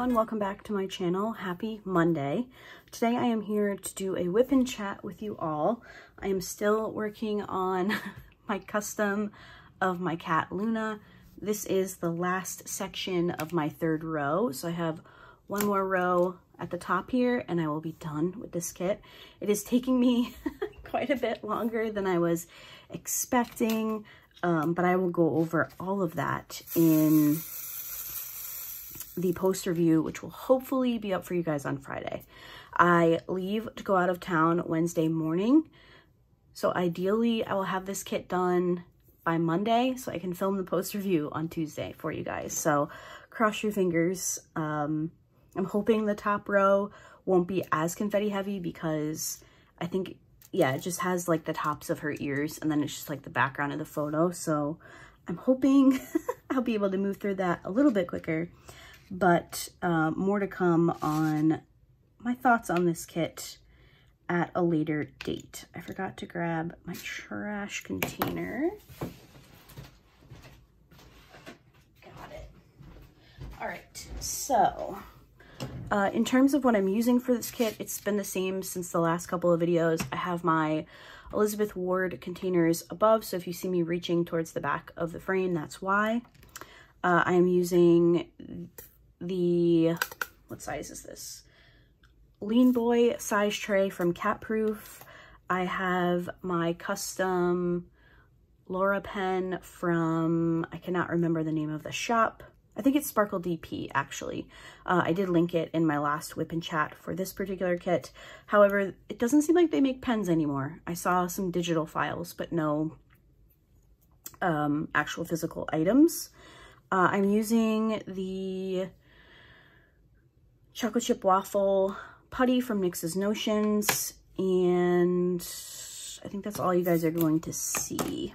everyone, welcome back to my channel. Happy Monday. Today I am here to do a whip and chat with you all. I am still working on my custom of my cat Luna. This is the last section of my third row, so I have one more row at the top here and I will be done with this kit. It is taking me quite a bit longer than I was expecting, but I will go over all of that in the post review, which will hopefully be up for you guys on Friday. I leave to go out of town Wednesday morning, so ideally I will have this kit done by Monday so I can film the post review on Tuesday for you guys. So cross your fingers. I'm hoping the top row won't be as confetti heavy because I think, yeah, it just has like the tops of her ears and then it's just like the background of the photo. So I'm hoping I'll be able to move through that a little bit quicker. But more to come on my thoughts on this kit at a later date. I forgot to grab my trash container. Got it. All right, so in terms of what I'm using for this kit, it's been the same since the last couple of videos. I have my Elizabeth Ward containers above, so if you see me reaching towards the back of the frame, that's why. I am using the, what size is this? Lean Boy size tray from Cat Proof. I have my custom Laura pen from, I cannot remember the name of the shop. I think it's Sparkle DP actually. I did link it in my last whip and chat for this particular kit. However, it doesn't seem like they make pens anymore. I saw some digital files, but no actual physical items. I'm using the chocolate chip waffle putty from NYX's Notions, and I think that's all you guys are going to see.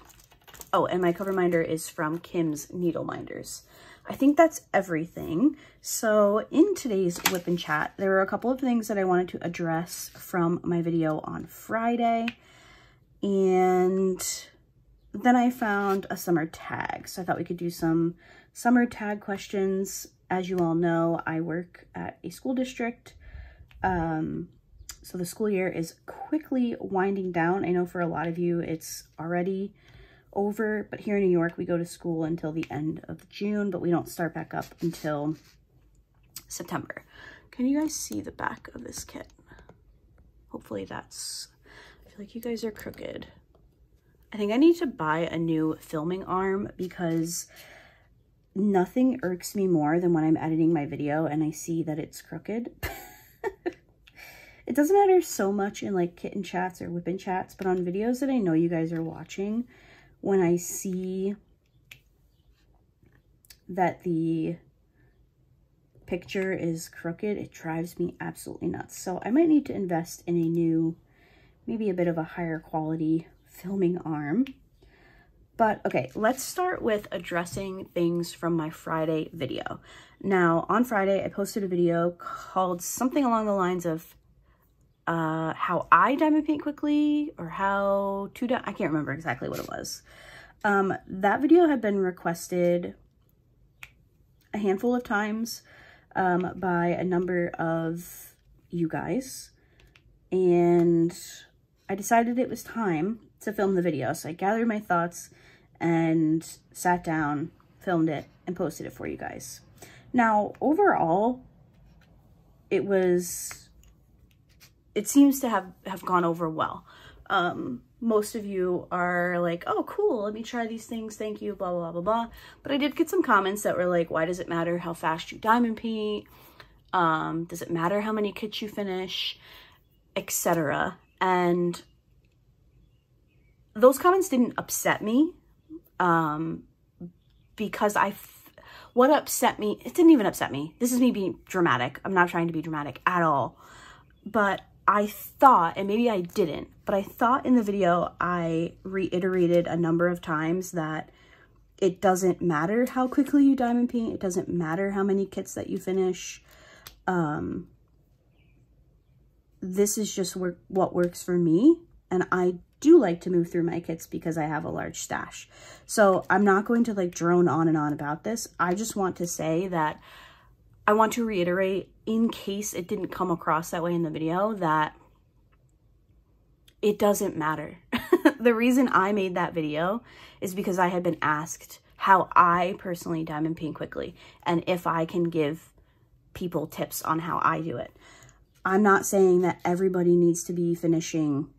Oh, and my cover minder is from Kim's Needle Minders. I think that's everything. So in today's whip and chat, there were a couple of things that I wanted to address from my video on Friday, and then I found a summer tag. So I thought we could do some summer tag questions. As you all know, I work at a school district, so the school year is quickly winding down. I know for a lot of you it's already over, but here in New York we go to school until the end of June, but we don't start back up until September. Can you guys see the back of this kit? Hopefully that's, I feel like you guys are crooked. I think I need to buy a new filming arm because nothing irks me more than when I'm editing my video and I see that it's crooked. It doesn't matter so much in like kitten chats or whip and chats, but on videos that I know you guys are watching, when I see that the picture is crooked, it drives me absolutely nuts. So I might need to invest in a new, maybe a bit of a higher quality filming arm. But okay, let's start with addressing things from my Friday video. Now, on Friday, I posted a video called something along the lines of how I diamond paint quickly, or how to, I can't remember exactly what it was. That video had been requested a handful of times by a number of you guys, and I decided it was time to film the video. So I gathered my thoughts and sat down, filmed it, and posted it for you guys. Now, overall, it seems to have gone over well. Most of you are like, oh, cool, let me try these things, thank you, blah, blah, blah, blah. But I did get some comments that were like, why does it matter how fast you diamond paint? Does it matter how many kits you finish, etc.? And those comments didn't upset me, because what upset me, it didn't even upset me. This is me being dramatic. I'm not trying to be dramatic at all. But I thought, and maybe I didn't, but I thought in the video I reiterated a number of times that it doesn't matter how quickly you diamond paint. It doesn't matter how many kits that you finish. This is just what works for me. And I do like to move through my kits because I have a large stash. So I'm not going to like drone on and on about this. I just want to say that I want to reiterate, in case it didn't come across that way in the video, that it doesn't matter. The reason I made that video is because I had been asked how I personally diamond paint quickly and if I can give people tips on how I do it. I'm not saying that everybody needs to be finishing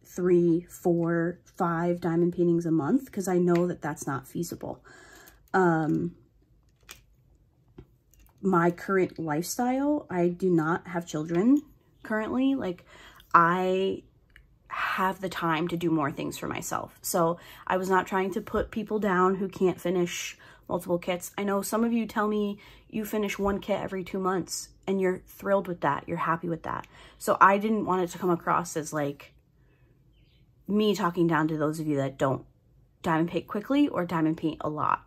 3, 4, 5 diamond paintings a month, because I know that that's not feasible. My current lifestyle, I do not have children currently. Like, I have the time to do more things for myself. So I was not trying to put people down who can't finish multiple kits. I know some of you tell me you finish 1 kit every 2 months and you're thrilled with that. You're happy with that. So I didn't want it to come across as like me talking down to those of you that don't diamond paint quickly or diamond paint a lot.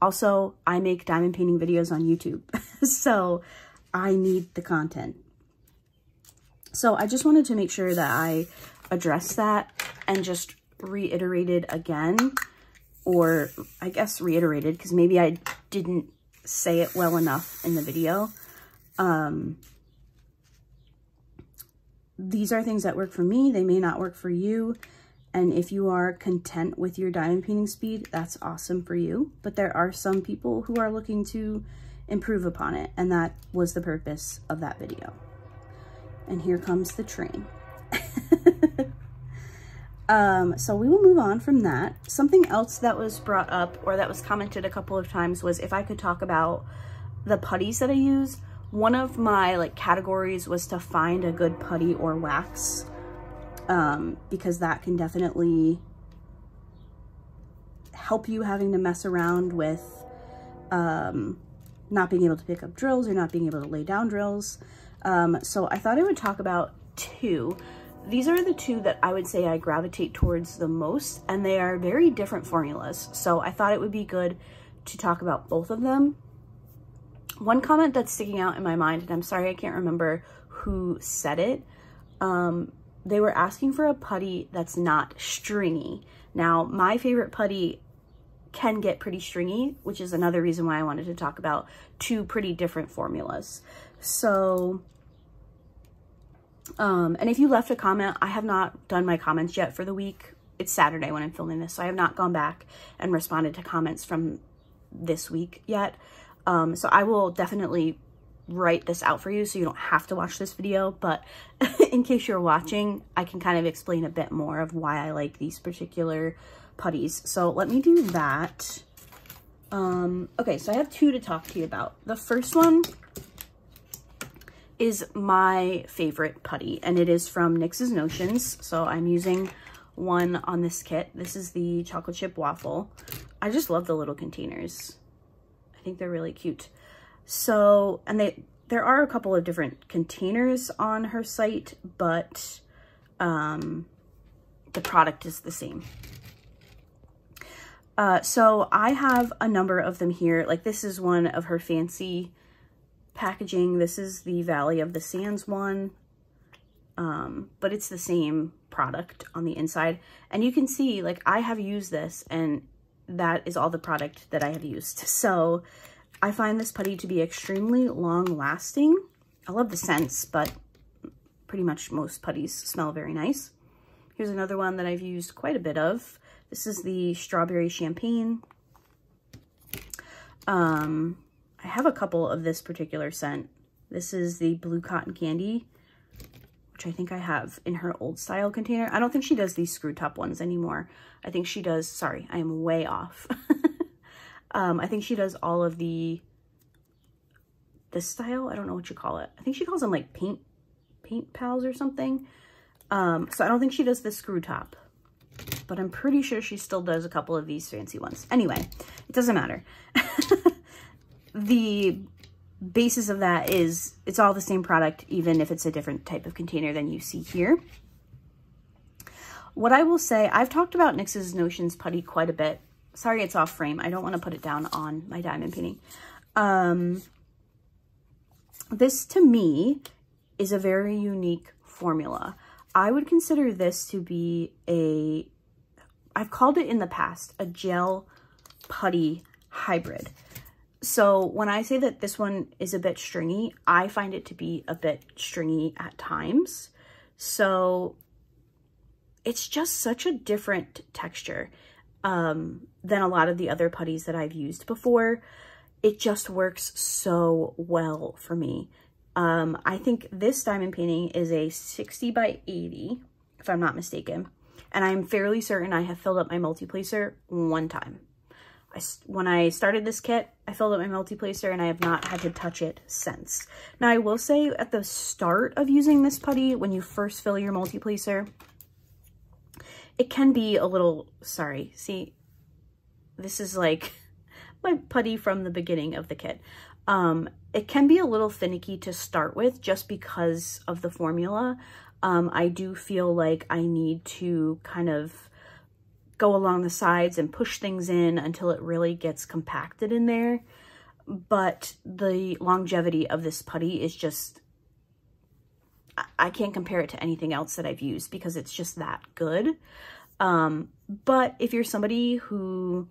Also, I make diamond painting videos on YouTube, so I need the content. So I just wanted to make sure that I addressed that and just reiterated again, or I guess reiterated because maybe I didn't say it well enough in the video. These are things that work for me. They may not work for you. And if you are content with your diamond painting speed, that's awesome for you. But there are some people who are looking to improve upon it. And that was the purpose of that video. And here comes the train. So we will move on from that. Something else that was brought up or that was commented a couple of times was if I could talk about the putties that I use. One of my like categories was to find a good putty or wax, because that can definitely help you having to mess around with not being able to pick up drills or not being able to lay down drills. So I thought I would talk about 2. These are the 2 that I would say I gravitate towards the most, and they are very different formulas. So I thought it would be good to talk about both of them. One comment that's sticking out in my mind, and I'm sorry I can't remember who said it, they were asking for a putty that's not stringy. Now, my favorite putty can get pretty stringy, which is another reason why I wanted to talk about 2 pretty different formulas. So, and if you left a comment, I have not done my comments yet for the week. It's Saturday when I'm filming this, so I have not gone back and responded to comments from this week yet. So I will definitely write this out for you so you don't have to watch this video, but in case you're watching, I can kind of explain a bit more of why I like these particular putties. So let me do that. Okay, so I have 2 to talk to you about. The first one is my favorite putty, and it is from NYX's Notions. So I'm using one on this kit. This is the chocolate chip waffle. I just love the little containers. I think they're really cute. So, and there are a couple of different containers on her site, but the product is the same. So I have a number of them here. Like, this is one of her fancy packaging. This is the Valley of the Sands one, but it's the same product on the inside. And you can see, like, I have used this, and that is all the product that I have used. So I find this putty to be extremely long lasting. I love the scents, but pretty much most putties smell very nice. Here's another one that I've used quite a bit of. This is the Strawberry Champagne. I have a couple of this particular scent. This is the Blue Cotton Candy, which I think I have in her old style container. I don't think she does these screw top ones anymore. I think she does, sorry, I am way off. I think she does all of this style. I don't know what you call it. I think she calls them like paint pals or something. So I don't think she does the screw top, but I'm pretty sure she still does a couple of these fancy ones. Anyway, it doesn't matter. The basis of that is it's all the same product, even if it's a different type of container than you see here. What I will say, I've talked about NYX's Notions putty quite a bit. Sorry, it's off frame. I don't want to put it down on my diamond painting. This, to me, is a very unique formula. I would consider this to be I've called it in the past, a gel putty hybrid. So when I say that this one is a bit stringy, I find it to be a bit stringy at times. So it's just such a different texture than a lot of the other putties that I've used before. It just works so well for me. I think this diamond painting is a 60 by 80, if I'm not mistaken. And I'm fairly certain I have filled up my multi-placer one time. When I started this kit, I filled up my multi-placer and I have not had to touch it since. Now, I will say at the start of using this putty, when you first fill your multi-placer, it can be a little, sorry, see, this is like my putty from the beginning of the kit. It can be a little finicky to start with just because of the formula. I do feel like I need to kind of go along the sides and push things in until it really gets compacted in there. But the longevity of this putty is just, I can't compare it to anything else that I've used because it's just that good. But if you're somebody who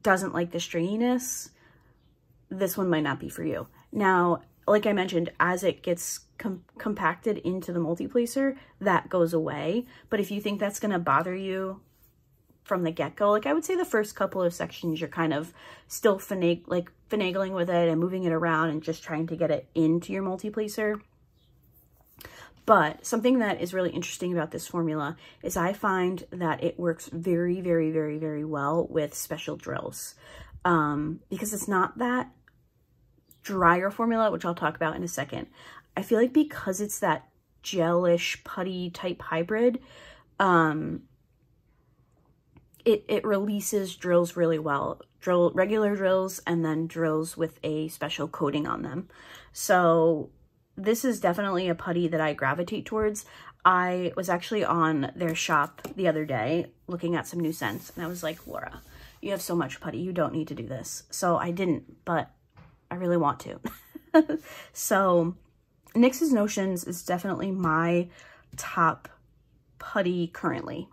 doesn't like the stringiness, this one might not be for you. Now, like I mentioned, as it gets compacted into the multi-placer, that goes away. But if you think that's going to bother you from the get-go, like I would say the first couple of sections, you're kind of still finagling with it and moving it around and just trying to get it into your multi-placer. But something that is really interesting about this formula is I find that it works very, very, very, very well with special drills. Because it's not that drier formula, which I'll talk about in a second. I feel like because it's that gelish putty type hybrid, it releases drills really well. Regular drills and then drills with a special coating on them. So this is definitely a putty that I gravitate towards. I was actually on their shop the other day looking at some new scents, and I was like, Laura, you have so much putty, you don't need to do this. So I didn't, but I really want to. So NYX's Notions is definitely my top putty currently.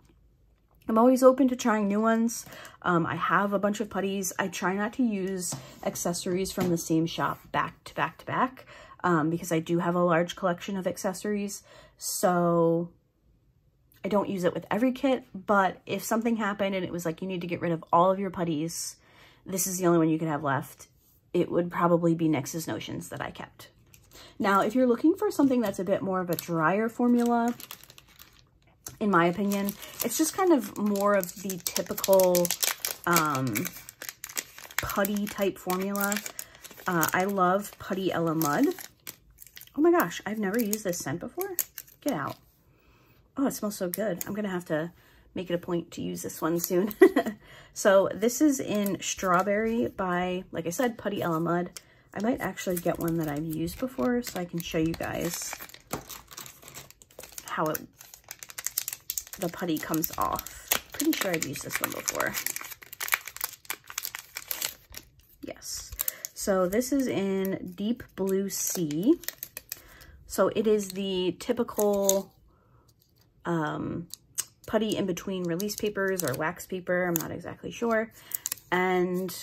I'm always open to trying new ones. I have a bunch of putties. I try not to use accessories from the same shop back to back to back because I do have a large collection of accessories. So I don't use it with every kit, but if something happened and it was like you need to get rid of all of your putties, this is the only one you could have left, it would probably be NYX's Notions that I kept. Now, if you're looking for something that's a bit more of a drier formula, in my opinion, it's just kind of more of the typical putty type formula. I love Putty Ella Mud. Oh my gosh, I've never used this scent before. Get out. Oh, it smells so good. I'm going to have to make it a point to use this one soon. So this is in Strawberry by, like I said, Putty Ella Mud. I might actually get one that I've used before so I can show you guys how the putty comes off. Pretty sure I've used this one before. Yes. So this is in Deep Blue Sea. So it is the typical putty in between release papers or wax paper. I'm not exactly sure. And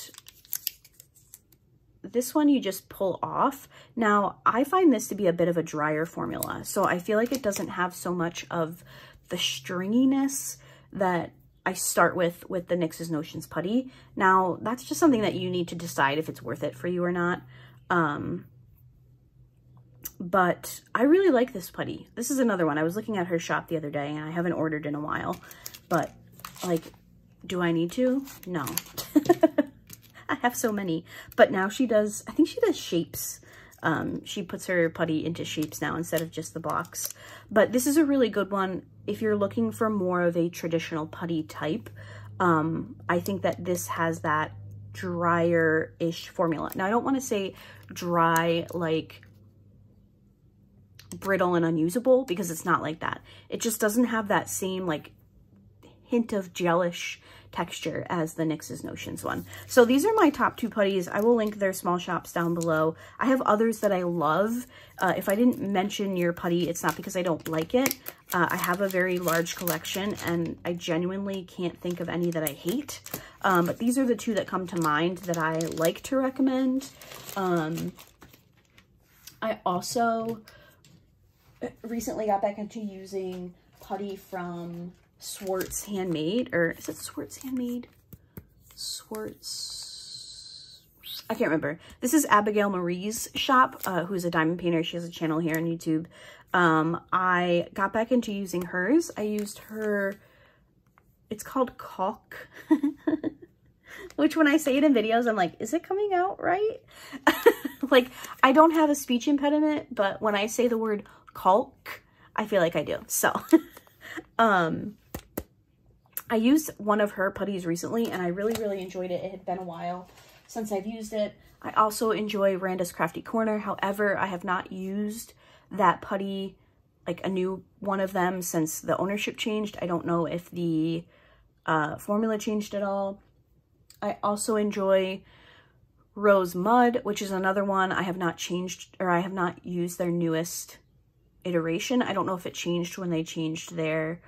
this one you just pull off. Now, I find this to be a bit of a drier formula. So I feel like it doesn't have so much of the stringiness that I start with the NYX's Notions putty. Now, that's just something that you need to decide if it's worth it for you or not. But I really like this putty. This is another one. I was looking at her shop the other day and I haven't ordered in a while, but like, do I need to? No. I have so many, but now she does, I think she does shapes. She puts her putty into shapes now instead of just the blocks. But this is a really good one if you're looking for more of a traditional putty type. I think that this has that drier-ish formula. Now, I don't want to say dry like brittle and unusable because it's not like that. It just doesn't have that same like hint of gelish texture as the NYX's Notions one. So these are my top 2 putties. I will link their small shops down below. I have others that I love. If I didn't mention your putty, it's not because I don't like it. I have a very large collection and I genuinely can't think of any that I hate. But these are the 2 that come to mind that I like to recommend. I also recently got back into using putty from Swartz Handmade, or is it Swartz Handmade? Swartz, I can't remember. This is Abigail Marie's shop, who's a diamond painter. She has a channel here on YouTube. I got back into using hers. I used her, it's called caulk, which when I say it in videos, I'm like, is it coming out right? Like, I don't have a speech impediment, but when I say the word caulk, I feel like I do. So, I used one of her putties recently and I really, really enjoyed it. It had been a while since I've used it. I also enjoy Randa's Crafty Corner. However, I have not used that putty, like a new one of them, since the ownership changed. I don't know if the formula changed at all. I also enjoy Rose Mud, which is another one I have not changed, or I have not used their newest iteration. I don't know if it changed when they changed their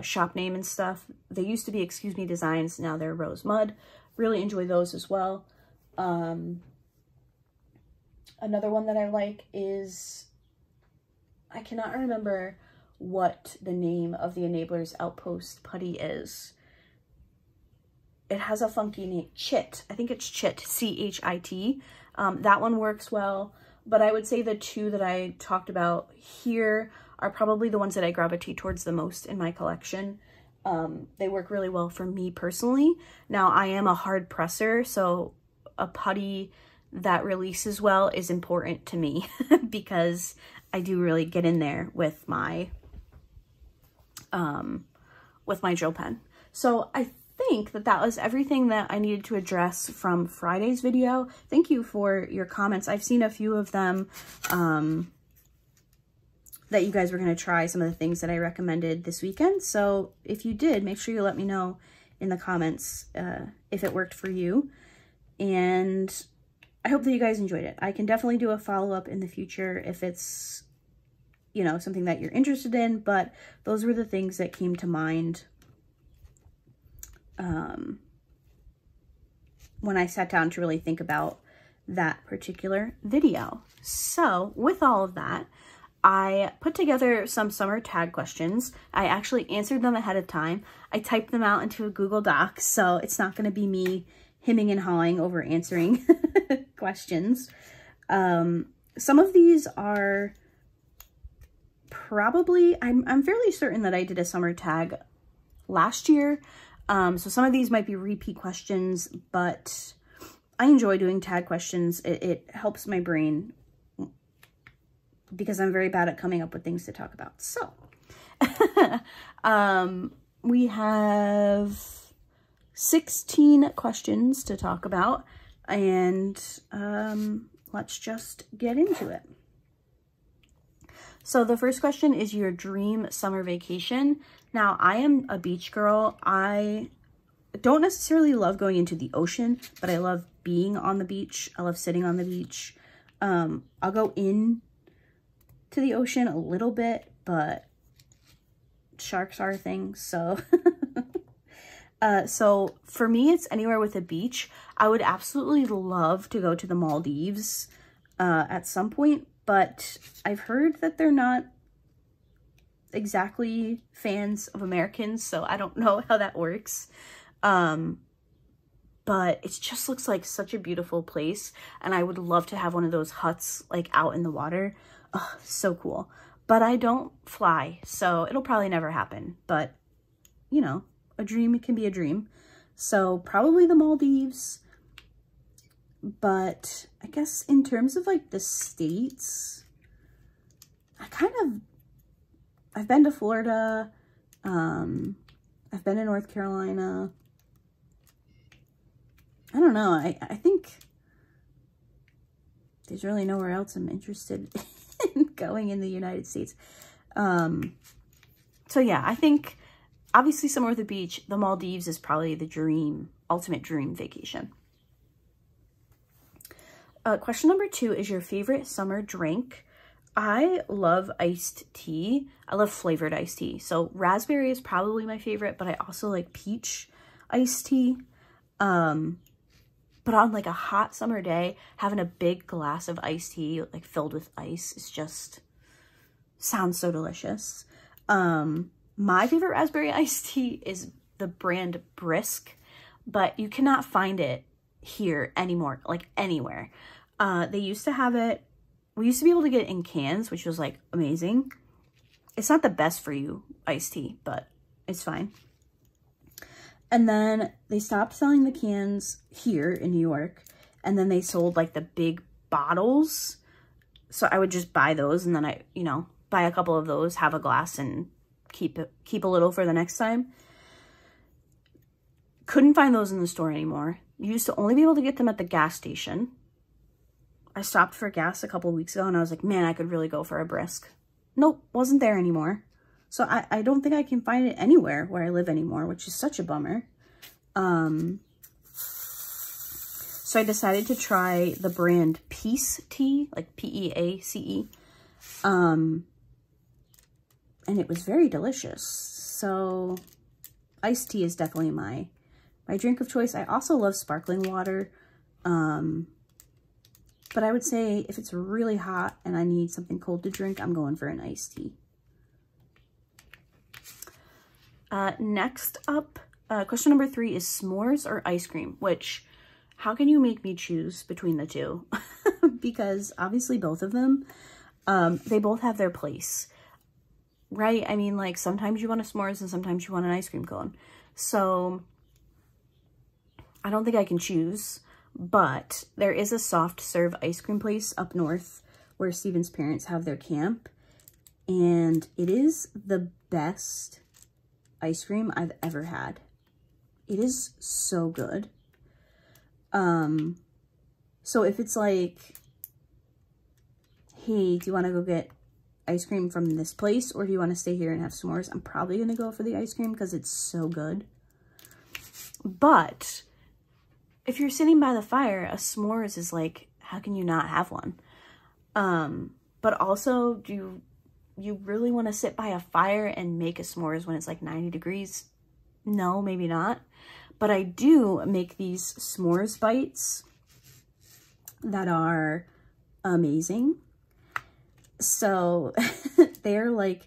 shop name and stuff. They used to be Excuse Me Designs, now they're Rose Mud. Really enjoy those as well. Another one that I like is, I cannot remember what the name of the Enablers Outpost putty is. It has a funky name, Chit. I think it's Chit, C-H-I-T. That one works well, but I would say the 2 that I talked about here are probably the ones that I gravitate towards the most in my collection. They work really well for me personally. Now, I am a hard presser, so a putty that releases well is important to me because I do really get in there with my drill pen. So I think that that was everything that I needed to address from Friday's video. Thank you for your comments. I've seen a few of them that you guys were going to try some of the things that I recommended this weekend. So if you did, make sure you let me know in the comments if it worked for you. And I hope that you guys enjoyed it. I can definitely do a follow-up in the future if it's, you know, something that you're interested in, but those were the things that came to mind when I sat down to really think about that particular video. So with all of that, I put together some summer tag questions. I actually answered them ahead of time. I typed them out into a Google Doc, so it's not going to be me hemming and hawing over answering questions. Some of these are probably, I'm fairly certain that I did a summer tag last year. So some of these might be repeat questions, but I enjoy doing tag questions. It helps my brain because I'm very bad at coming up with things to talk about. So, we have 16 questions to talk about, and let's just get into it. So the first question is your dream summer vacation. Now, I am a beach girl. I don't necessarily love going into the ocean, but I love being on the beach. I love sitting on the beach. I'll go in to the ocean a little bit, but sharks are a thing, so so for me, it's anywhere with a beach. I would absolutely love to go to the Maldives at some point, but I've heard that they're not exactly fans of Americans, so I don't know how that works. But it just looks like such a beautiful place, and I would love to have one of those huts like out in the water. Oh, so cool. But I don't fly, so it'll probably never happen. But, you know, a dream can be a dream. So probably the Maldives. But I guess in terms of like the states, I've been to Florida. I've been to North Carolina. I don't know. I think there's really nowhere else I'm interested in going in the United States. So yeah, I think obviously somewhere with a beach. The Maldives is probably the dream, ultimate dream vacation. Question number 2 is your favorite summer drink. I love iced tea. I love flavored iced tea. So raspberry is probably my favorite, but I also like peach iced tea. But on like a hot summer day, having a big glass of iced tea like filled with ice is just, sounds so delicious. My favorite raspberry iced tea is the brand Brisk, but you cannot find it here anymore, like anywhere. They used to have it, we used to be able to get it in cans, which was like amazing. It's not the best for you iced tea, but it's fine. And then they stopped selling the cans here in New York, and then they sold like the big bottles. So I would just buy those, and then I, you know, buy a couple of those, have a glass, and keep a little for the next time. Couldn't find those in the store anymore. You used to only be able to get them at the gas station. I stopped for gas a couple of weeks ago, and I was like, man, I could really go for a Brisk. Nope, wasn't there anymore. So I don't think I can find it anywhere where I live anymore, which is such a bummer. So I decided to try the brand Peace Tea, like P-E-A-C-E. And it was very delicious. So iced tea is definitely my drink of choice. I also love sparkling water. But I would say if it's really hot and I need something cold to drink, I'm going for an iced tea. Next up, question number 3 is s'mores or ice cream, which, how can you make me choose between the two? Because obviously both of them, they both have their place, right? I mean, like sometimes you want a s'mores and sometimes you want an ice cream cone. So I don't think I can choose, but there is a soft serve ice cream place up north where Steven's parents have their camp, and it is the best ice cream I've ever had. It is so good. So if it's like, hey, do you want to go get ice cream from this place, or do you want to stay here and have s'mores? I'm probably going to go for the ice cream because it's so good. But if you're sitting by the fire, a s'mores is like, how can you not have one? But also, do you really want to sit by a fire and make a s'mores when it's like 90 degrees? No, maybe not. But I do make these s'mores bites that are amazing. So they're like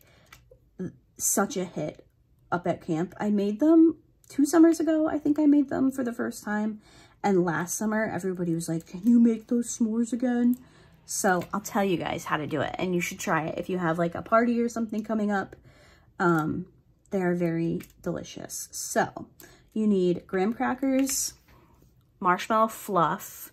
such a hit up at camp. I made them 2 summers ago. I think I made them for the first time. And last summer, everybody was like, can you make those s'mores again? So I'll tell you guys how to do it, and you should try it if you have like a party or something coming up. They are very delicious. So you need graham crackers, marshmallow fluff.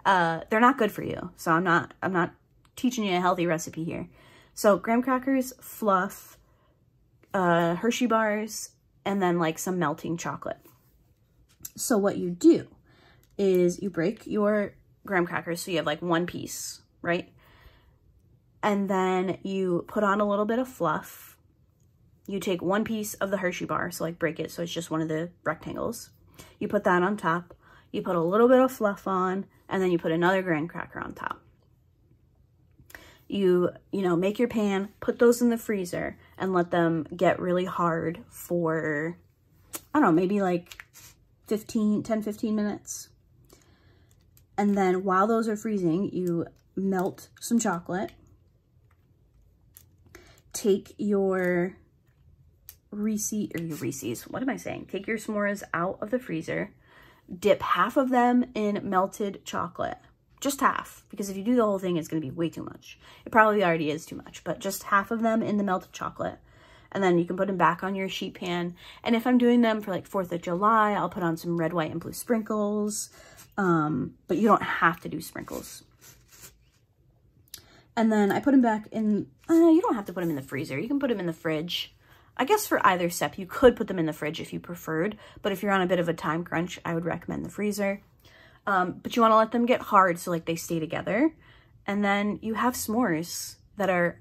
They're not good for you, so I'm not teaching you a healthy recipe here. So graham crackers, fluff, Hershey bars, and then like some melting chocolate. So what you do is you break your graham crackers, so you have like 1 piece, right? And then you put on a little bit of fluff. You take 1 piece of the Hershey bar, so like break it so it's just one of the rectangles. You put that on top. You put a little bit of fluff on, and then you put another graham cracker on top. You know, make your pan, put those in the freezer, and let them get really hard for, I don't know, maybe like 10-15 minutes. And then while those are freezing, you melt some chocolate. Take your Reese's, what am I saying? Take your s'mores out of the freezer. Dip half of them in melted chocolate. Just half, because if you do the whole thing, it's going to be way too much. It probably already is too much, but just half of them in the melted chocolate. And then you can put them back on your sheet pan. And if I'm doing them for like 4th of July, I'll put on some red, white, and blue sprinkles. But you don't have to do sprinkles. And then I put them back in, you don't have to put them in the freezer. You can put them in the fridge. I guess for either step, you could put them in the fridge if you preferred. But if you're on a bit of a time crunch, I would recommend the freezer. But you want to let them get hard so like they stay together. And then you have s'mores that are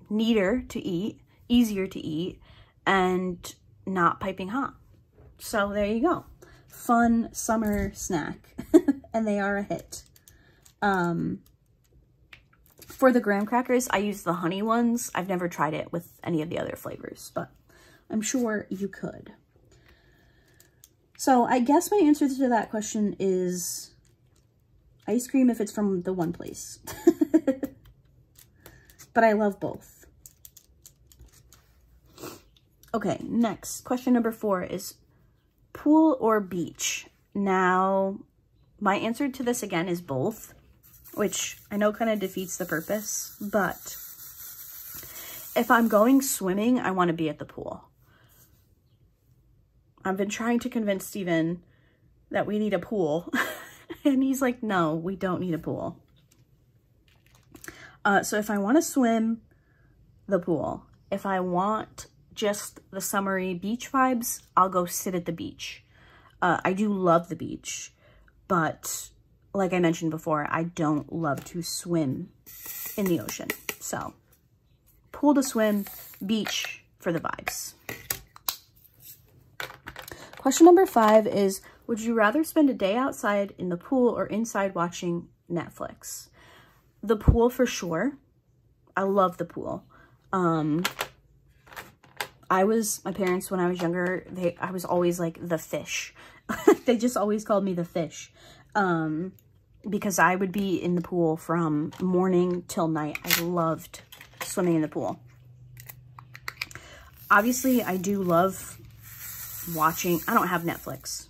neater to eat, easier to eat, and not piping hot. So there you go. Fun summer snack. And they are a hit. For the graham crackers, I use the honey ones. I've never tried it with any of the other flavors, but I'm sure you could. So I guess my answer to that question is ice cream if it's from the one place. But I love both. Okay, next. Question number 4 is pool or beach? Now, my answer to this again is both, which I know kind of defeats the purpose, but if I'm going swimming, I want to be at the pool. I've been trying to convince Steven that we need a pool, and he's like, no, we don't need a pool. So if I want to swim, the pool. If I want just the summery beach vibes, I'll go sit at the beach. I do love the beach, but like I mentioned before, I don't love to swim in the ocean. So pool to swim, beach for the vibes. Question number 5 is, would you rather spend a day outside in the pool or inside watching Netflix? The pool for sure. I love the pool. My parents, when I was younger, I was always like the fish. They just always called me the fish. Because I would be in the pool from morning till night. I loved swimming in the pool. Obviously, I do love watching. I don't have Netflix.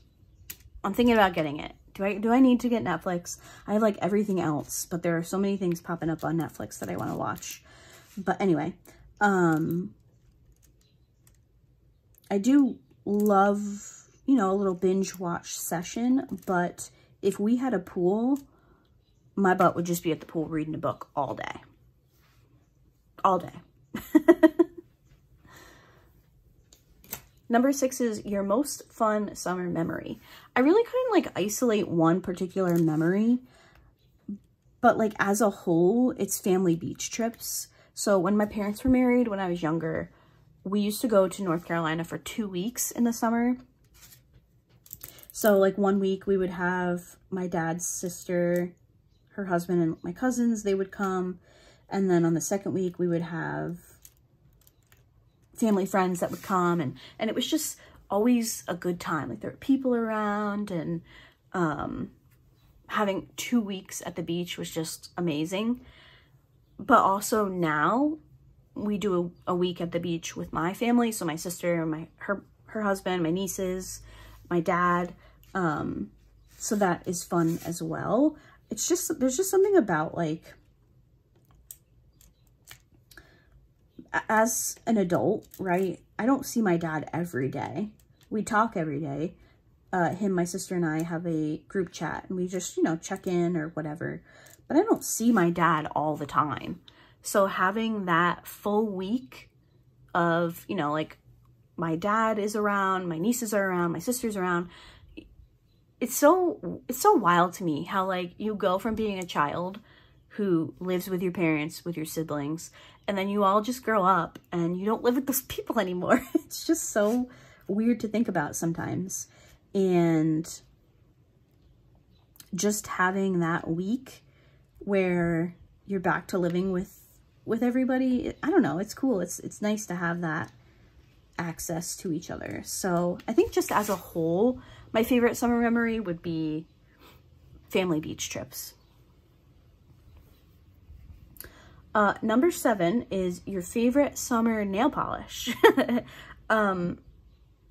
I'm thinking about getting it. Do I need to get Netflix? I have like everything else, but there are so many things popping up on Netflix that I want to watch. But anyway, I do love, you know, a little binge watch session, but if we had a pool, my butt would just be at the pool reading a book all day. All day. Number 6 is your most fun summer memory. I really couldn't like isolate one particular memory, but like as a whole, it's family beach trips. So when my parents were married, when I was younger, we used to go to North Carolina for 2 weeks in the summer. So like 1 week we would have my dad's sister, her husband, and my cousins, they would come. And then on the second week we would have family friends that would come, and it was just always a good time. Like there were people around, and having 2 weeks at the beach was just amazing. But also now we do a week at the beach with my family. So my sister, her husband, my nieces, my dad. So that is fun as well. It's just, there's just something about like, as an adult, right? I don't see my dad every day. We talk every day. Him, my sister, and I have a group chat, and we just, you know, check in or whatever. But I don't see my dad all the time. So having that full week of, you know, like my dad is around, my nieces are around, my sister's around. It's so wild to me how like you go from being a child who lives with your parents, with your siblings, and then you all just grow up and you don't live with those people anymore. It's just so weird to think about sometimes. And just having that week where you're back to living with everybody, I don't know, it's cool. It's nice to have that access to each other. So I think just as a whole, my favorite summer memory would be family beach trips. Number 7 is your favorite summer nail polish.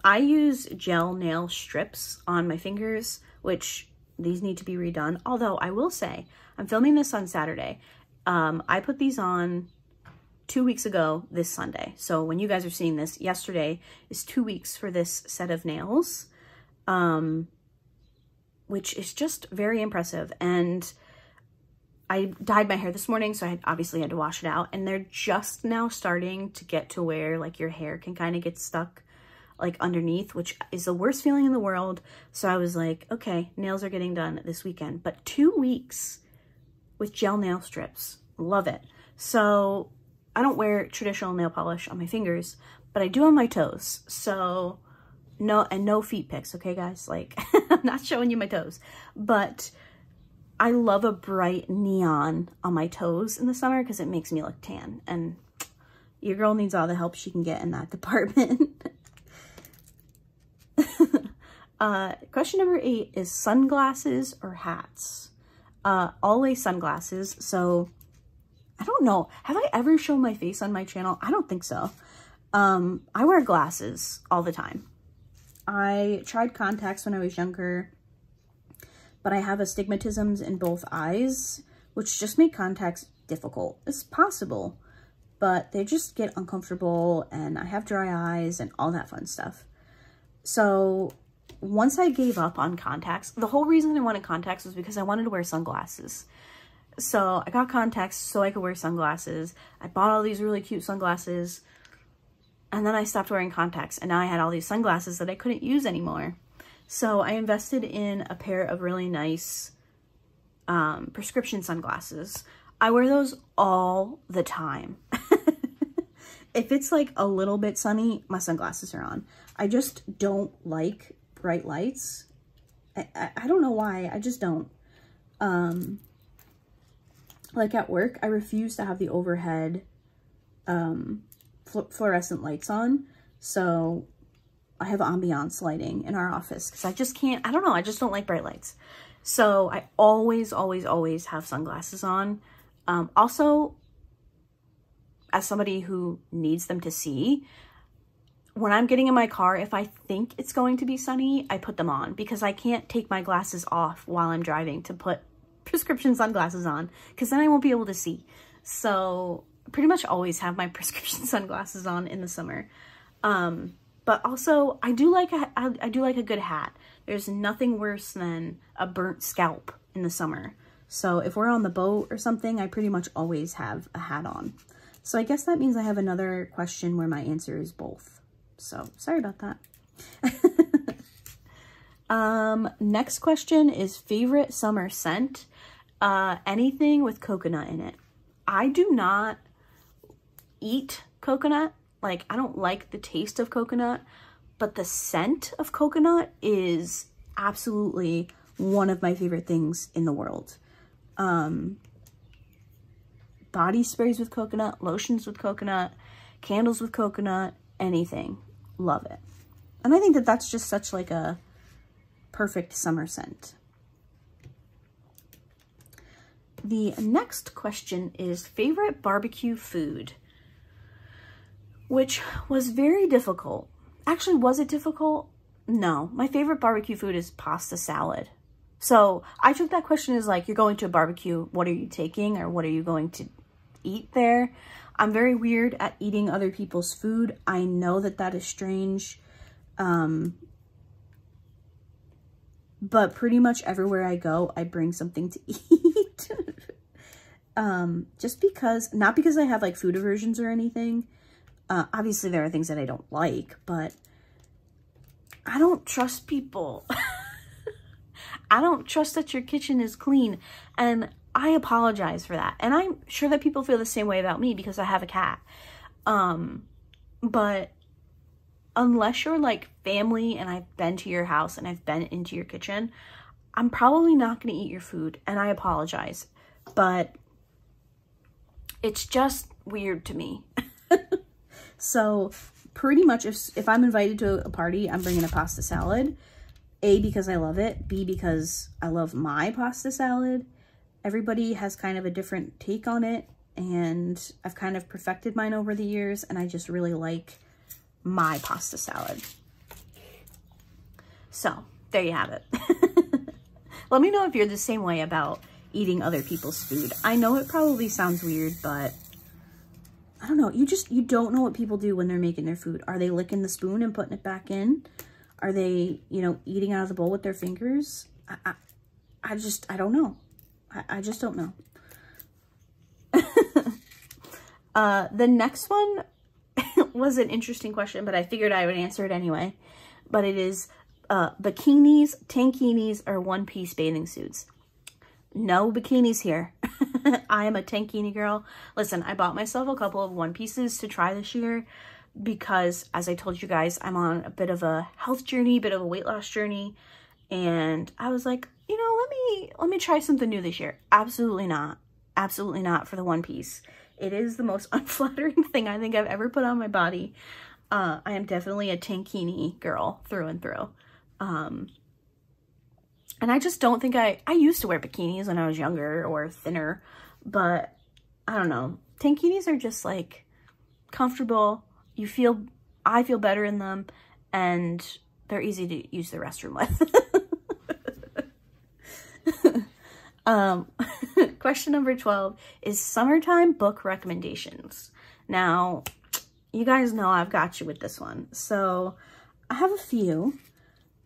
I use gel nail strips on my fingers, which these need to be redone. Although I will say, I'm filming this on Saturday. I put these on 2 weeks ago this Sunday. So when you guys are seeing this, yesterday is 2 weeks for this set of nails, which is just very impressive. And I dyed my hair this morning, so I obviously had to wash it out, and they're just now starting to get to where like your hair can kind of get stuck like underneath, which is the worst feeling in the world. So I was like, okay, nails are getting done this weekend, but 2 weeks with gel nail strips, love it. So I don't wear traditional nail polish on my fingers, but I do on my toes. So no feet pics, okay guys? Like, I'm not showing you my toes, but I love a bright neon on my toes in the summer because it makes me look tan, and your girl needs all the help she can get in that department. Question number 8 is sunglasses or hats? Always sunglasses. So I don't know. Have I ever shown my face on my channel? I don't think so. I wear glasses all the time. I tried contacts when I was younger, but I have astigmatisms in both eyes, which just make contacts difficult. It's possible, but they just get uncomfortable, and I have dry eyes and all that fun stuff. So once I gave up on contacts, the whole reason I wanted contacts was because I wanted to wear sunglasses. So I got contacts so I could wear sunglasses. I bought all these really cute sunglasses, and then I stopped wearing contacts, and now I had all these sunglasses that I couldn't use anymore. So I invested in a pair of really nice prescription sunglasses. I wear those all the time. If it's like a little bit sunny, my sunglasses are on. I just don't like bright lights. I don't know why. I just don't. Like at work, I refuse to have the overhead fluorescent lights on. So I have ambiance lighting in our office because I just can't, I don't know, I just don't like bright lights. So I always have sunglasses on. Also, as somebody who needs them to see, when I'm getting in my car, if I think it's going to be sunny, I put them on because I can't take my glasses off while I'm driving to put prescription sunglasses on because then I won't be able to see. So pretty much always have my prescription sunglasses on in the summer. But also I do like a good hat. There's nothing worse than a burnt scalp in the summer. So if we're on the boat or something, I pretty much always have a hat on. So I guess that means I have another question where my answer is both. So sorry about that. Next question is favorite summer scent. Anything with coconut in it. I do not eat coconut. Like, I don't like the taste of coconut, but the scent of coconut is absolutely one of my favorite things in the world. Body sprays with coconut, lotions with coconut, candles with coconut, anything. Love it. And I think that that's just such like a perfect summer scent. The next question is favorite barbecue food, which was very difficult. Actually, was it difficult? No, my favorite barbecue food is pasta salad. So I took that question as like, you're going to a barbecue, what are you taking or what are you going to eat there? I'm very weird at eating other people's food. I know that that is strange. But pretty much everywhere I go, I bring something to eat. Just because, not because I have like food aversions or anything. Obviously there are things that I don't like, but I don't trust people. I don't trust that your kitchen is clean, and I apologize for that. And I'm sure that people feel the same way about me because I have a cat. But unless you're like family and I've been to your house and I've been into your kitchen, I'm probably not going to eat your food, and I apologize. But it's just weird to me. So pretty much if I'm invited to a party, I'm bringing a pasta salad. A, because I love it. B, because I love my pasta salad. Everybody has kind of a different take on it, and I've kind of perfected mine over the years, and I just really like my pasta salad. So there you have it. Let me know if you're the same way about eating other people's food. I know it probably sounds weird, but I don't know. You don't know what people do when they're making their food. Are they licking the spoon and putting it back in? Are they, you know, eating out of the bowl with their fingers? I don't know. I just don't know. The next one was an interesting question, but I figured I would answer it anyway. But it is bikinis, tankinis, or one-piece bathing suits. No bikinis here. I am a tankini girl. Listen, I bought myself a couple of one pieces to try this year, because, as I told you guys, I'm on a bit of a health journey, bit of a weight loss journey, and I was like, you know, let me try something new this year. Absolutely not. Absolutely not for the one piece. It is the most unflattering thing I think I've ever put on my body. I am definitely a tankini girl through and through. And I just don't think I used to wear bikinis when I was younger or thinner, but I don't know. Tankinis are just like comfortable. I feel better in them, and they're easy to use the restroom with. Question number 12 is summertime book recommendations. Now, you guys know I've got you with this one. So I have a few.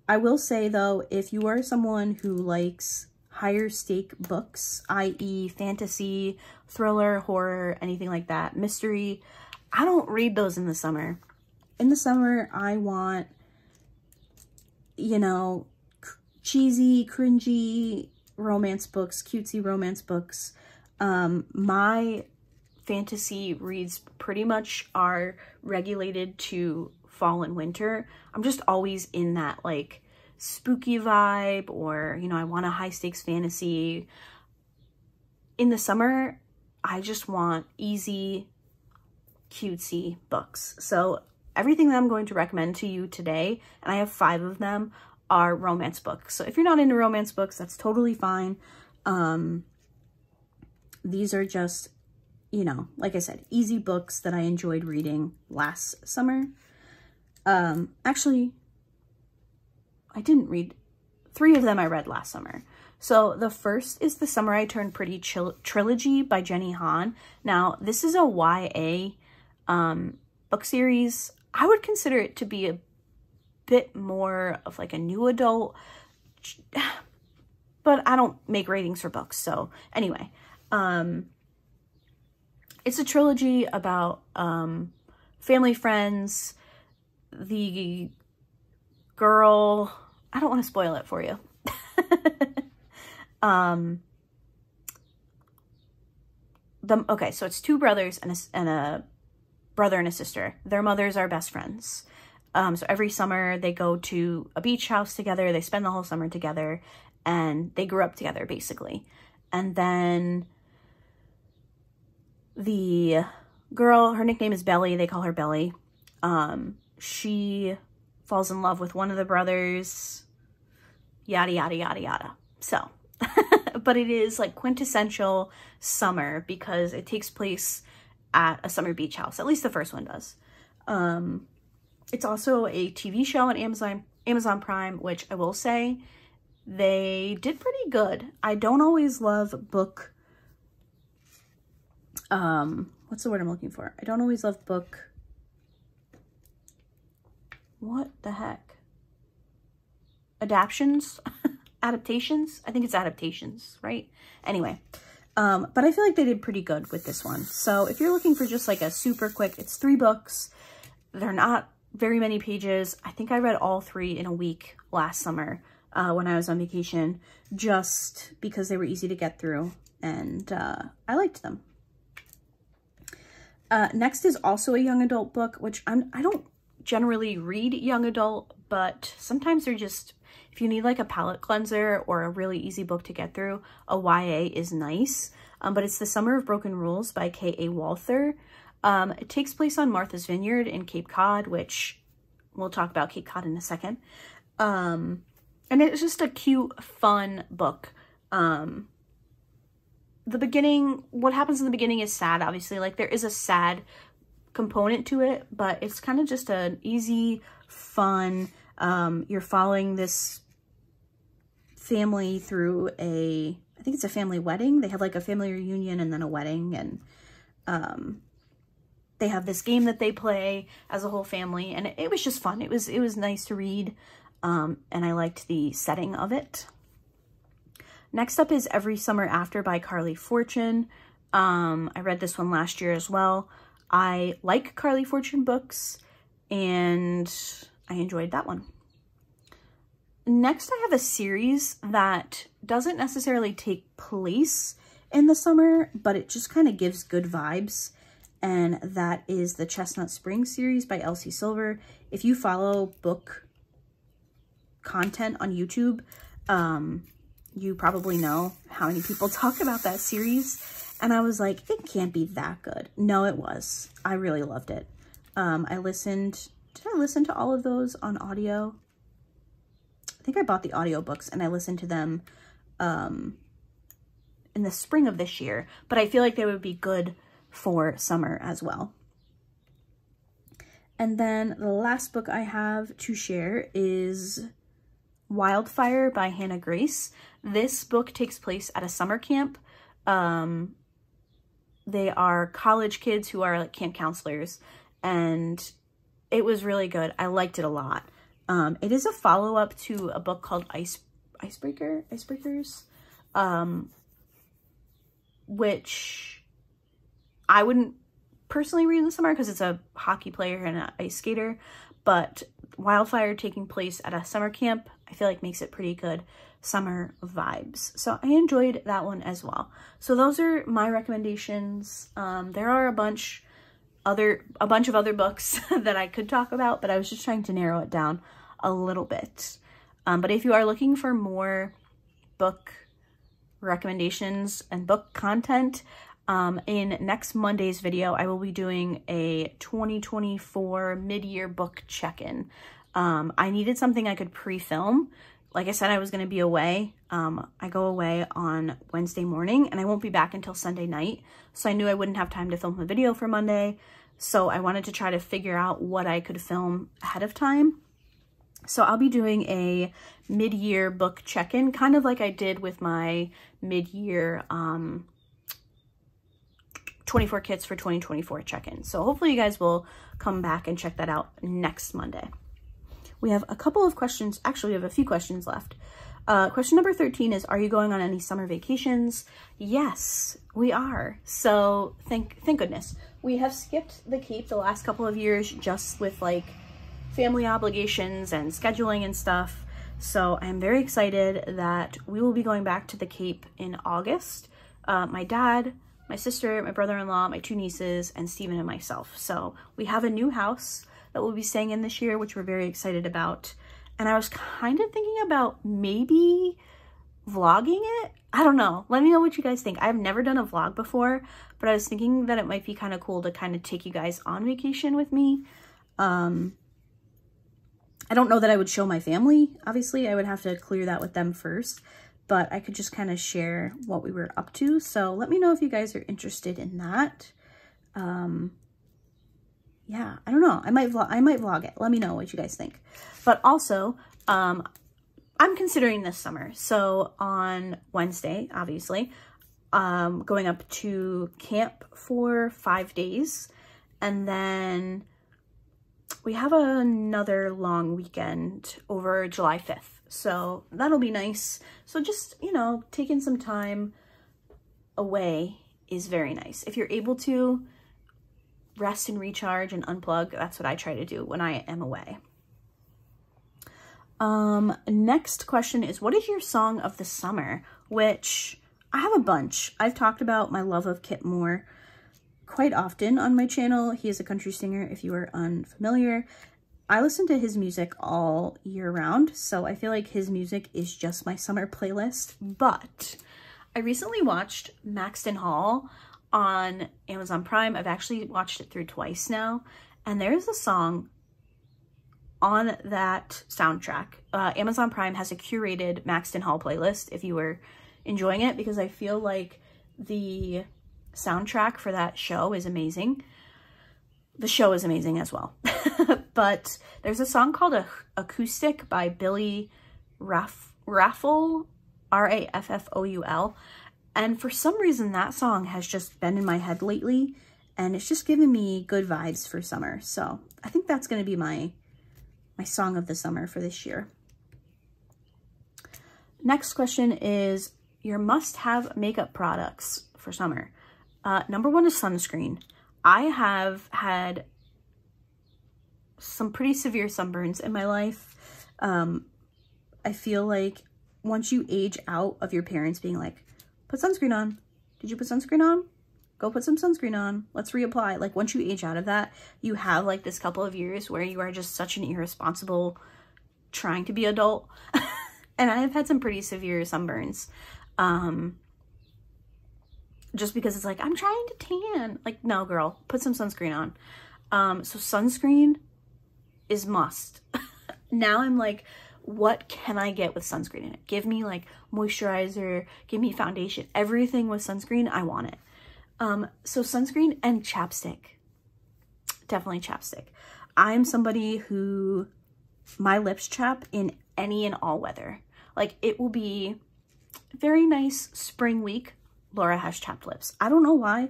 I will say though, if you are someone who likes higher stake books, i.e. fantasy, thriller, horror, anything like that, mystery, I don't read those in the summer. In the summer, I want, you know, cheesy, cringy romance books, cutesy romance books. My fantasy reads pretty much are regulated to fall and winter. I'm just always in that like spooky vibe, or, you know, I want a high stakes fantasy. In the summer, I just want easy, cutesy books. So everything that I'm going to recommend to you today, and I have 5 of them, are romance books. So if you're not into romance books, that's totally fine. These are just, you know, like I said, easy books that I enjoyed reading last summer. Actually, I didn't read, 3 of them I read last summer. So the first is The Summer I Turned Pretty trilogy by Jenny Han. Now, this is a YA book series. I would consider it to be a bit more of like a new adult, but I don't make ratings for books. So anyway, it's a trilogy about family friends. The girl, I don't want to spoil it for you. Okay, so it's 2 brothers and a brother and a sister. Their mothers are best friends. So every summer they go to a beach house together. They spend the whole summer together, and they grew up together basically. And then the girl, her nickname is Belly. They call her Belly. She falls in love with one of the brothers, yada, yada, yada, yada. So, but it is like quintessential summer because it takes place at a summer beach house. At least the first one does. It's also a TV show on Amazon Prime, which I will say they did pretty good. I don't always love book, what's the word I'm looking for? I don't always love book, what the heck? Adaptations? Adaptations? I think it's adaptations, right? Anyway, but I feel like they did pretty good with this one. So if you're looking for just like a super quick, it's 3 books. They're not very many pages. I think I read all 3 in a week last summer when I was on vacation, just because they were easy to get through, and I liked them. Next is also a young adult book, which I don't generally read young adult, but sometimes they're just, if you need like a palate cleanser or a really easy book to get through, a YA is nice. But it's The Summer of Broken Rules by K.A. Walther. It takes place on Martha's Vineyard in Cape Cod, which we'll talk about Cape Cod in a second. And it's just a cute, fun book. The beginning, what happens in the beginning is sad, obviously. Like, there is a sad component to it, but it's kind of just an easy, fun, you're following this family through I think it's a family wedding. They have like a family reunion and then a wedding, and they have this game that they play as a whole family, and it was just fun. It was nice to read, and I liked the setting of it. Next up is Every Summer After by Carly Fortune. I read this one last year as well. I like Carly Fortune books, and I enjoyed that one. Next, I have a series that doesn't necessarily take place in the summer, but it just kind of gives good vibes. and that is the Chestnut Spring series by Elsie Silver. If you follow book content on YouTube, you probably know how many people talk about that series. And I was like, it can't be that good. No, it was. I really loved it. Did I listen to all of those on audio? I think I bought the audiobooks and I listened to them in the spring of this year, but I feel like they would be good for summer as well. And then the last book I have to share is Wildfire by Hannah Grace. This book takes place at a summer camp. They are college kids who are like camp counselors, and it was really good. I liked it a lot. It is a follow-up to a book called Icebreakers, which I wouldn't personally read in the summer because it's a hockey player and an ice skater, but Wildfire taking place at a summer camp, I feel like makes it pretty good summer vibes. So I enjoyed that one as well. So those are my recommendations. There are a bunch of other books that I could talk about, but I was just trying to narrow it down a little bit. But if you are looking for more book recommendations and book content, in next Monday's video, I will be doing a 2024 mid-year book check-in. I needed something I could pre-film. Like I said, I was going to be away. I go away on Wednesday morning and I won't be back until Sunday night. So I knew I wouldn't have time to film a video for Monday. So I wanted to try to figure out what I could film ahead of time. So I'll be doing a mid-year book check-in, kind of like I did with my mid-year 24 kits for 2024 check-in. So hopefully you guys will come back and check that out next Monday. We have a couple of questions. Actually, we have a few questions left. Question number 13 is, are you going on any summer vacations? Yes, we are. So thank goodness. We have skipped the Cape the last couple of years just with like family obligations and scheduling and stuff. So I'm very excited that we will be going back to the Cape in August. My dad, my sister, my brother-in-law, my two nieces, and Steven and myself. So we have a new house that we'll be staying in this year, which we're very excited about. And I was kind of thinking about maybe vlogging it. I don't know. Let me know what you guys think. I've never done a vlog before, but I was thinking that it might be kind of cool to kind of take you guys on vacation with me. I don't know that I would show my family. Obviously, I would have to clear that with them first, but I could just kind of share what we were up to. So let me know if you guys are interested in that. Yeah, I don't know. I might vlog it. Let me know what you guys think. But also, I'm considering this summer. So on Wednesday, obviously, going up to camp for 5 days. And then we have another long weekend over July 5th. So that'll be nice. So just, you know, taking some time away is very nice. If you're able to rest and recharge and unplug, that's what I try to do when I am away. Next question is, what is your song of the summer? Which I have a bunch. I've talked about my love of Kip Moore quite often on my channel. He is a country singer, if you are unfamiliar. I listen to his music all year round, so I feel like his music is just my summer playlist. But I recently watched Maxton Hall on Amazon Prime. I've actually watched it through twice now, and there's a song on that soundtrack. Amazon Prime has a curated Maxton Hall playlist if you were enjoying it, because I feel like the soundtrack for that show is amazing. The show is amazing as well. But there's a song called Acoustic by Billy Raffoul, R-A-F-F-O-U-L. And for some reason, that song has just been in my head lately, and it's just given me good vibes for summer. So I think that's going to be my song of the summer for this year. Next question is your must-have makeup products for summer. Number one is sunscreen. I have had some pretty severe sunburns in my life. I feel like once you age out of your parents being like, put sunscreen on. Did you put sunscreen on? go put some sunscreen on. Let's reapply. Like once you age out of that, you have like this couple of years where you are just such an irresponsible trying to be adult. And I have had some pretty severe sunburns. Just because it's like, I'm trying to tan. Like, no, girl, put some sunscreen on. So sunscreen is must. Now I'm like, what can I get with sunscreen in it? Give me like moisturizer, give me foundation, everything with sunscreen, I want it. So sunscreen and chapstick, definitely chapstick. I'm somebody who, my lips chap in any and all weather. Like it will be very nice spring week, Laura has chapped lips. I don't know why.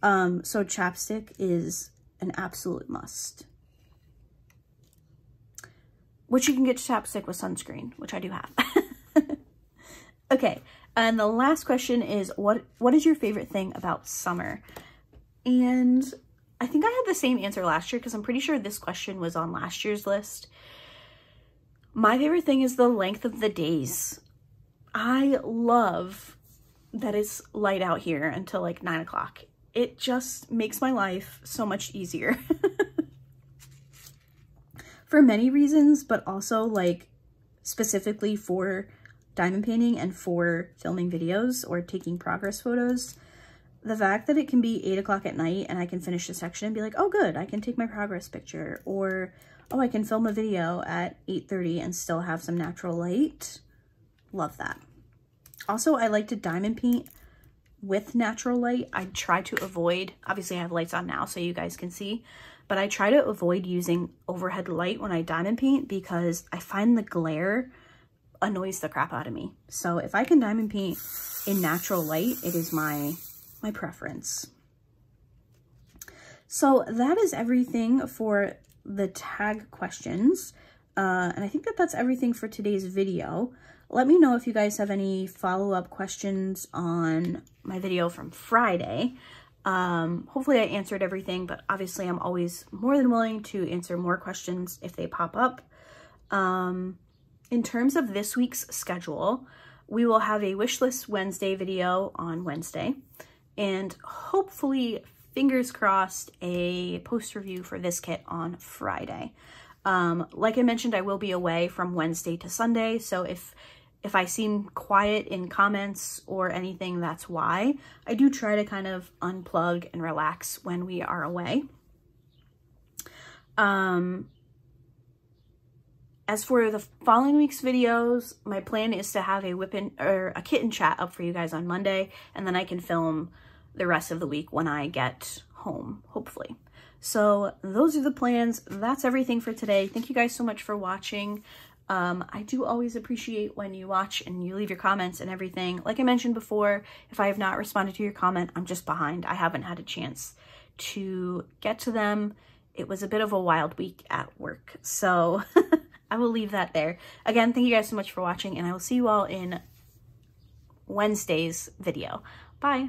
So chapstick is an absolute must. Which you can get chapstick with sunscreen, which I do have. Okay, and the last question is, what is your favorite thing about summer? And I think I had the same answer last year because I'm pretty sure this question was on last year's list. My favorite thing is the length of the days. I love that it's light out here until like 9 o'clock. It just makes my life so much easier. For many reasons, but also like specifically for diamond painting and for filming videos or taking progress photos. The fact that it can be 8 o'clock at night and I can finish the section and be like, oh good, I can take my progress picture, or oh, I can film a video at 8:30 and still have some natural light. Love that. Also, I like to diamond paint with natural light. I try to avoid, obviously I have lights on now so you guys can see, but I try to avoid using overhead light when I diamond paint because I find the glare annoys the crap out of me. So if I can diamond paint in natural light, it is my preference. So that is everything for the tag questions. And I think that that's everything for today's video. Let me know if you guys have any follow-up questions on my video from Friday. Hopefully I answered everything, but obviously I'm always more than willing to answer more questions if they pop up. In terms of this week's schedule, we will have a Wishlist Wednesday video on Wednesday, and hopefully, fingers crossed, a post review for this kit on Friday. Like I mentioned, I will be away from Wednesday to Sunday, so if I seem quiet in comments or anything, that's why. I do try to kind of unplug and relax when we are away. As for the following week's videos, my plan is to have a a kitten chat up for you guys on Monday, and then I can film the rest of the week when I get home, hopefully. So those are the plans. That's everything for today. Thank you guys so much for watching. I do always appreciate when you watch and you leave your comments and everything. Like I mentioned before, if I have not responded to your comment, I'm just behind. I haven't had a chance to get to them. It was a bit of a wild week at work, so I will leave that there. Again, thank you guys so much for watching, and I will see you all in Wednesday's video. Bye.